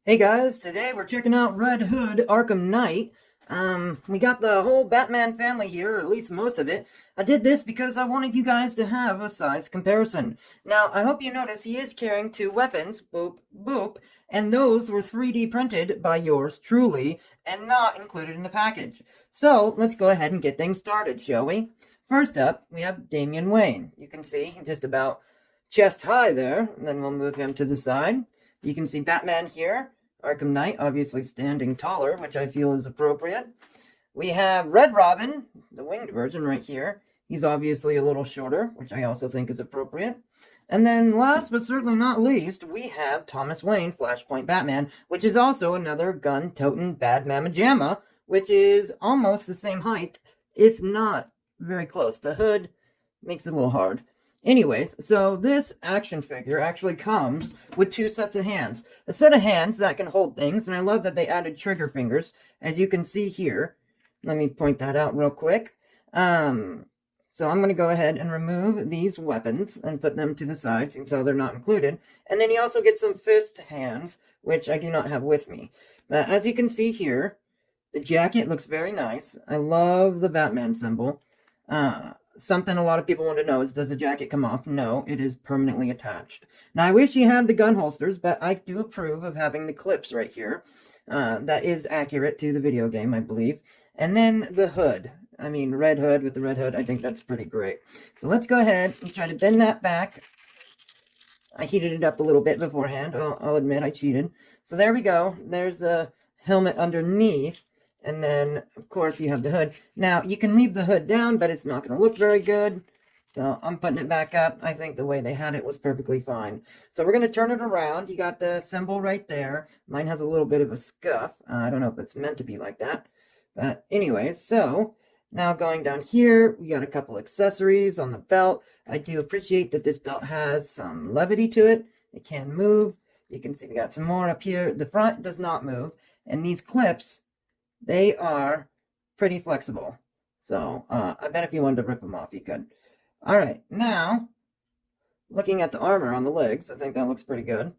Hey guys, today we're checking out Red Hood Arkham Knight. We got the whole Batman family here, or at least most of it. I did this because I wanted you guys to have a size comparison. Now, I hope you notice he is carrying two weapons, boop, boop, and those were 3D printed by yours truly, and not included in the package. So, let's go ahead and get things started, shall we? First up, we have Damian Wayne. You can see just about chest high there, and then we'll move him to the side. You can see Batman here. Arkham Knight, obviously standing taller, which I feel is appropriate. We have Red Robin, the winged version right here. He's obviously a little shorter, which I also think is appropriate. And then last but certainly not least, we have Thomas Wayne, Flashpoint Batman, which is also another gun-toting bad mamma jamma, which is almost the same height, if not very close. The hood makes it a little hard. Anyways, so this action figure actually comes with two sets of hands. A set of hands that can hold things, and I love that they added trigger fingers, as you can see here. Let me point that out real quick. So I'm going to go ahead and remove these weapons and put them to the side, so they're not included. And then you also get some fist hands, which I do not have with me. But as you can see here, the jacket looks very nice. I love the Batman symbol. Something a lot of people want to know is, does the jacket come off? No, it is permanently attached. Now, I wish you had the gun holsters, but I do approve of having the clips right here. That is accurate to the video game, I believe. And then the hood. I mean, Red Hood with the red hood, I think that's pretty great. So let's go ahead and try to bend that back. I heated it up a little bit beforehand. I'll admit I cheated. So there we go. There's the helmet underneath. And then, of course, you have the hood. Now, you can leave the hood down, but it's not going to look very good. So I'm putting it back up. I think the way they had it was perfectly fine. So we're going to turn it around. You got the symbol right there. Mine has a little bit of a scuff. I don't know if it's meant to be like that. But anyways, so now going down here, we got a couple accessories on the belt. I do appreciate that this belt has some levity to it. It can move. You can see we got some more up here. The front does not move. And these clips, they are pretty flexible. So, I bet if you wanted to rip them off, you could. Alright, now, looking at the armor on the legs, I think that looks pretty good.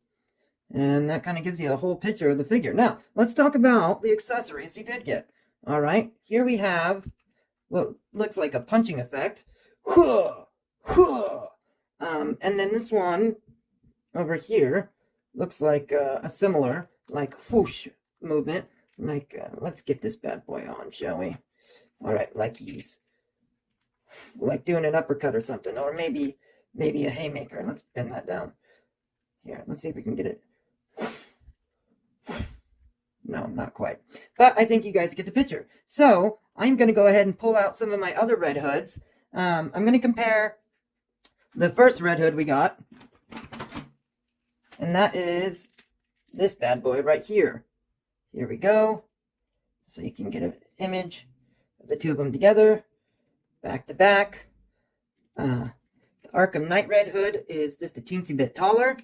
And that kind of gives you a whole picture of the figure. Now, let's talk about the accessories you did get. Alright, here we have what looks like a punching effect. And then this one over here looks like a similar, like, whoosh movement. Like, let's get this bad boy on, shall we? All right, like he's like doing an uppercut or something, or maybe a haymaker. Let's bend that down. Here, let's see if we can get it. No, not quite. But I think you guys get the picture. So I'm going to go ahead and pull out some of my other Red Hoods. I'm going to compare the first Red Hood we got, and that is this bad boy right here. Here we go. So you can get an image of the two of them together, back to back. The Arkham Knight Red Hood is just a teensy bit taller.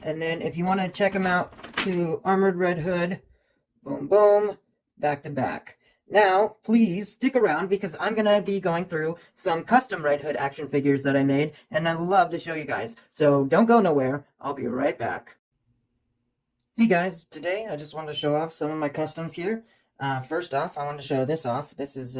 And then if you want to check them out to Armored Red Hood, boom, boom, back to back. Now, please stick around because I'm going to be going through some custom Red Hood action figures that I made, and I'd love to show you guys. So don't go nowhere. I'll be right back. Hey guys, today I just wanted to show off some of my customs here. First off, I want to show this off. This is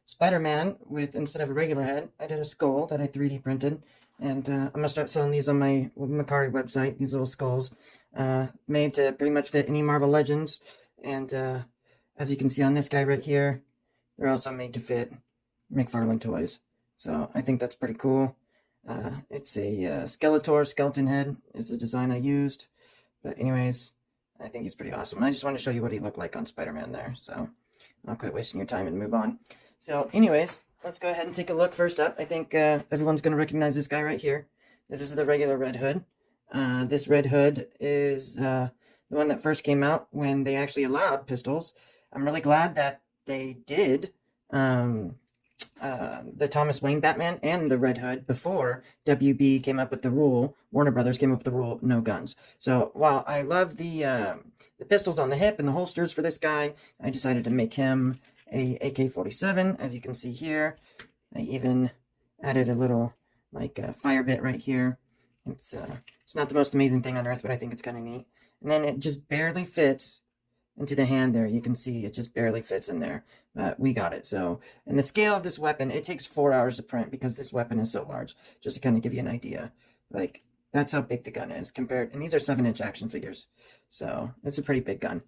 Spider-Man with, instead of a regular head, I did a skull that I 3D printed. And I'm going to start selling these on my Macari website, these little skulls. Made to pretty much fit any Marvel Legends. And as you can see on this guy right here, they're also made to fit McFarlane toys. So I think that's pretty cool. It's a Skeletor skeleton head is the design I used. But anyways, I think he's pretty awesome. I just want to show you what he looked like on Spider-Man there. So I'll quit wasting your time and move on. So anyways, let's go ahead and take a look. First up, I think everyone's going to recognize this guy right here. This is the regular Red Hood. This Red Hood is the one that first came out when they actually allowed pistols. I'm really glad that they did the Thomas Wayne Batman and the Red Hood before WB came up with the rule, Warner Brothers came up with the rule, no guns. So while I love the pistols on the hip and the holsters for this guy, I decided to make him a AK-47, as you can see here. I even added a little like fire bit right here. It's not the most amazing thing on earth, but I think it's kind of neat. and then it just barely fits into the hand there. You can see it just barely fits in there. We got it. So, and the scale of this weapon, it takes 4 hours to print because this weapon is so large. Just to kind of give you an idea. Like, that's how big the gun is compared, and these are 7-inch action figures. So, it's a pretty big gun.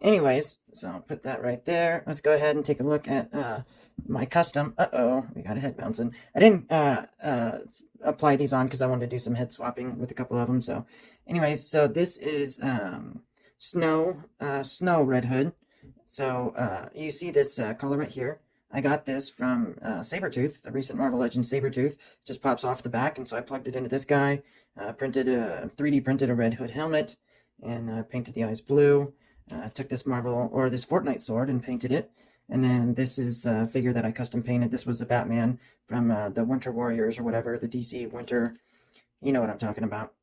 Anyways, so I'll put that right there. Let's go ahead and take a look at my custom. Uh-oh, we got a head bouncing. I didn't apply these on because I wanted to do some head swapping with a couple of them. So, anyways, so this is Snow Red Hood. So you see this color right here. I got this from Sabretooth, the recent Marvel Legends Sabretooth. Just pops off the back, and so I plugged it into this guy. 3D printed a Red Hood helmet, and painted the eyes blue. Took this this Fortnite sword and painted it. And then this is a figure that I custom painted. This was a Batman from the Winter Warriors or whatever, the DC Winter. You know what I'm talking about.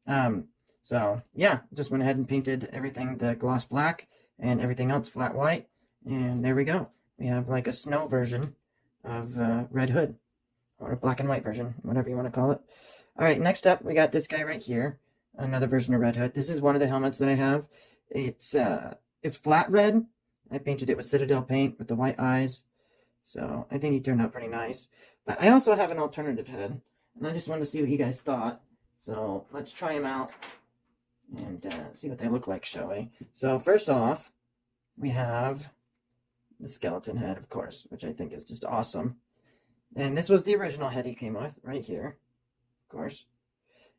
So yeah, just went ahead and painted everything the gloss black and everything else flat white. And there we go. We have like a snow version of Red Hood, or a black and white version, whatever you want to call it. All right, next up we got this guy right here, another version of Red Hood. This is one of the helmets that I have. It's flat red. I painted it with Citadel paint with the white eyes. So I think he turned out pretty nice. But I also have an alternative head, and I just wanted to see what you guys thought. So let's try them out and see what they look like, shall we? So first off, we have the skeleton head, of course, which I think is just awesome. And this was the original head he came with, right here, of course.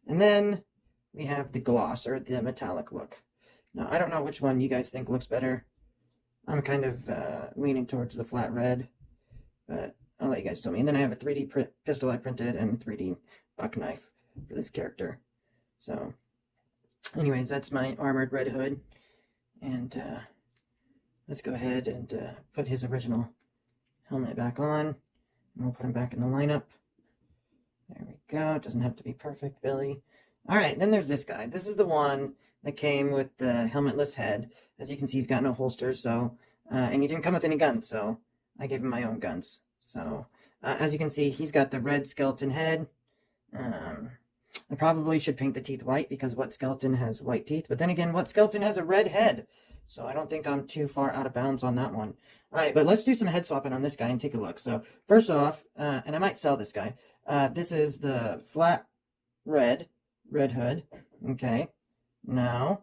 And then we have the gloss, or the metallic look. Now, I don't know which one you guys think looks better. I'm kind of leaning towards the flat red, but I'll let you guys tell me. And then I have a 3D pistol I printed and 3D buck knife for this character. So, anyways, that's my armored Red Hood. And let's go ahead and put his original helmet back on. And we'll put him back in the lineup. There we go. It doesn't have to be perfect, Billy. All right, then there's this guy. This is the one that came with the helmetless head. As you can see, he's got no holsters, so and he didn't come with any guns, so I gave him my own guns. So as you can see, he's got the red skeleton head. I probably should paint the teeth white, because what skeleton has white teeth? But then again, what skeleton has a red head? So I don't think I'm too far out of bounds on that one. All right, but let's do some head swapping on this guy and take a look. So first off, and I might sell this guy. This is the flat Red Hood. Okay. Now,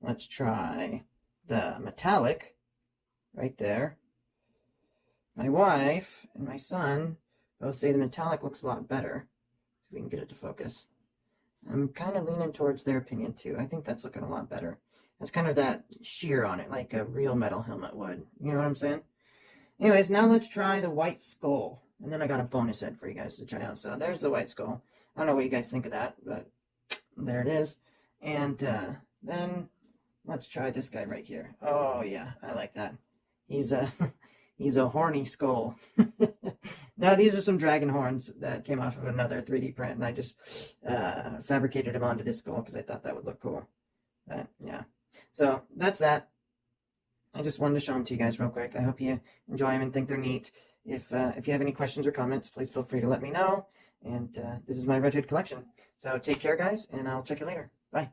let's try the metallic right there. My wife and my son both say the metallic looks a lot better. See if we can get it to focus. I'm kind of leaning towards their opinion too. I think that's looking a lot better. It's kind of that sheer on it, like a real metal helmet would. You know what I'm saying? Anyways, now let's try the white skull. And then I got a bonus head for you guys to try out. So there's the white skull. I don't know what you guys think of that, but there it is. And then let's try this guy right here. Oh yeah, I like that. He's a horny skull. Now these are some dragon horns that came off of another 3D print, and I just fabricated them onto this skull because I thought that would look cool. But yeah, so that's that. I just wanted to show them to you guys real quick. I hope you enjoy them and think they're neat. If you have any questions or comments, please feel free to let me know. And this is my Red Hood collection. So take care, guys, and I'll check you later. Bye.